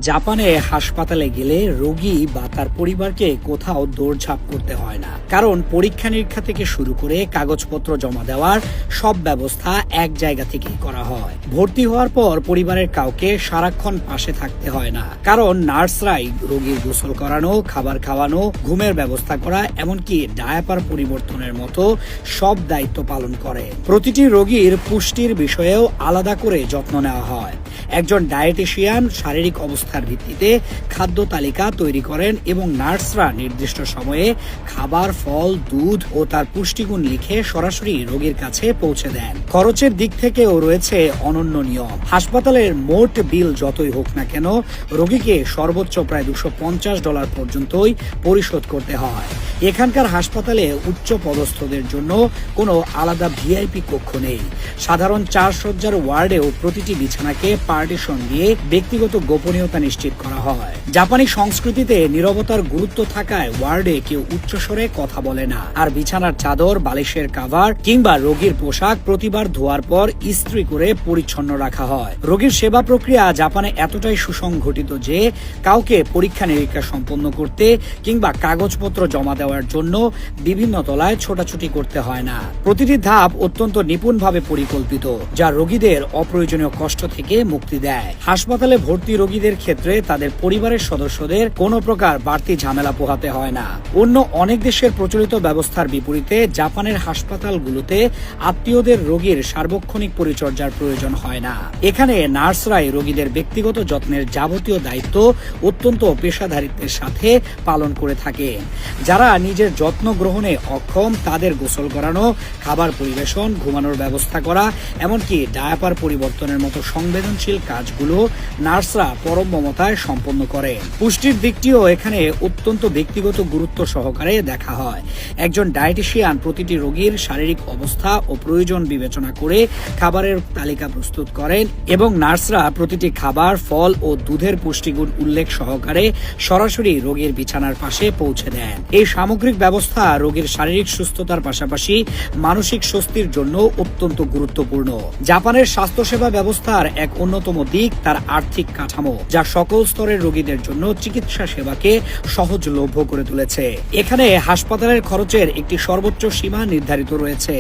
জাপানে হাসপাতালে গেলে রোগী বা তার পরিবারকে কোথাও দৌড়ঝাঁপ করতে হয় না, কারণ পরীক্ষা নিরীক্ষা থেকে শুরু করে কাগজপত্র জমা দেওয়ার সব ব্যবস্থা এক জায়গা থেকেই করা হয়। ভর্তি হওয়ার পর পরিবারের কাউকে সারাক্ষণ পাশে থাকতে হয় না, কারণ নার্সরাই রোগীর গোসল করানো, খাবার খাওয়ানো, ঘুমের ব্যবস্থা করা, এমনকি ডায়াপার পরিবর্তনের মতো সব দায়িত্ব পালন করে। প্রতিটি রোগীর পুষ্টির বিষয়েও আলাদা করে যত্ন নেওয়া হয়। একজন ডায়েটিশিয়ান শারীরিক অবস্থার ভিত্তিতে খাদ্য তালিকা তৈরি করেন এবং নার্সরা নির্দিষ্ট সময়ে খাবার, ফল, দুধ ও তার পুষ্টিগুণ লিখে সরাসরি রোগীর কাছে পৌঁছে দেন। খরচের দিক থেকেও রয়েছে অনন্য নিয়ম। হাসপাতালের মোট বিল যতই হোক না কেন, রোগীকে সর্বোচ্চ প্রায় $250 পর্যন্তই পরিশোধ করতে হয়। এখানকার হাসপাতালে উচ্চ পদস্থদের জন্য কোনো আলাদা ভিআইপি কক্ষ নেই। সাধারণ 4 শয্যার ওয়ার্ডেও প্রতিটি বিছানাকে পার্টিশন দিয়ে ব্যক্তিগত গোপনীয়তা নিশ্চিত করা হয়। জাপানি সংস্কৃতিতে নীরবতার গুরুত্ব থাকায় ওয়ার্ডে কেউ উচ্চস্বরে কথা বলে না, আর বিছানার চাদর, বালিশের কাভার কিংবা রোগীর পোশাক প্রতিবার ধোয়ার পর ইস্ত্রি করে পরিচ্ছন্ন রাখা হয়। রোগীর সেবা প্রক্রিয়া জাপানে এতটাই সুসংগঠিত যে কাউকে পরীক্ষা নিরীক্ষা সম্পন্ন করতে কিংবা কাগজপত্র জমা দেওয়ার জন্য বিভিন্ন তলায় ছোটাছুটি করতে হয় না। প্রতিটি ধাপ অত্যন্ত নিপুণভাবে পরিকল্পিত, যা রোগীদের অপ্রয়োজনীয় কষ্ট থেকে মুক্তি দেয়। হাসপাতালে ভর্তি রোগীদের ক্ষেত্রে তাদের পরিবারের সদস্যদের কোনো প্রকার বাড়তি ঝামেলা পোহাতে হয় না। অন্য অনেক দেশের প্রচলিত ব্যবস্থার বিপরীতে জাপানের হাসপাতালগুলোতে আত্মীয়দের রোগীর সার্বক্ষণিক পরিচর্যার প্রয়োজন হয় না। এখানে নার্সরাই রোগীদের ব্যক্তিগত যত্নের যাবতীয় দায়িত্ব অত্যন্ত পেশাদারিত্বের সাথে পালন করে থাকে। যারা নিজের যত্ন গ্রহণে অক্ষম তাদের গোসল করানো, খাবার পরিবেশন, ঘুমানোর ব্যবস্থা করা, এমনকি ডায়াপার পরিবর্তনের মতো সংবেদনশীল কাজগুলো নার্সরা পরম মমতায় সম্পন্ন করে। পুষ্টির দিকটিও এখানে অত্যন্ত ব্যক্তিগত গুরুত্ব সহকারে দেখা হয়। একজন ডায়েটিশিয়ান প্রতিটি রোগীর শারীরিক অবস্থা ও প্রয়োজন বিবেচনা করে খাবারের তালিকা প্রস্তুত করেন এবং নার্সরা প্রতিটি খাবার, ফল ও দুধের পুষ্টিগুণ উল্লেখ সহকারে সরাসরি রোগীর বিছানার পাশে পৌঁছে দেন। এই সামগ্রিক ব্যবস্থা রোগীর শারীরিক সুস্থতার পাশাপাশি মানসিক স্বস্তির জন্য অত্যন্ত গুরুত্বপূর্ণ। জাপানের স্বাস্থ্যসেবা ব্যবস্থার এক অন্যতম দিক তার আর্থিক কাঠামো, যা সকল স্তরের রোগীদের জন্য চিকিৎসা সেবাকে সহজলভ্য করে তুলেছে। এখানে হাসপাতালের খরচের একটি সর্বোচ্চ সীমা নির্ধারিত রয়েছে,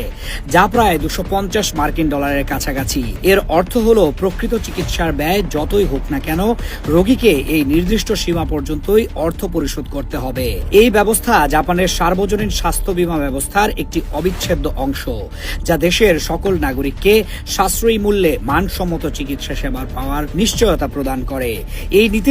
যা প্রায় $250 কাছাকাছি। এর অর্থ হলো প্রকৃত চিকিৎসার ব্যয় যতই হোক না কেন, রোগীকে এই নির্দিষ্ট সীমা পর্যন্তই অর্থ পরিশোধ করতে হবে। এই ব্যবস্থা জাপানের সার্বজনীন স্বাস্থ্য বীমা ব্যবস্থার একটি অবিচ্ছেদ্য অংশ, যা দেশের সকল নাগরিককে সাশ্রয়ী মূল্যে মানসম্মত চিকিৎসা সেবা পাওয়ার নিশ্চয়তা প্রদান করে। এই নীতি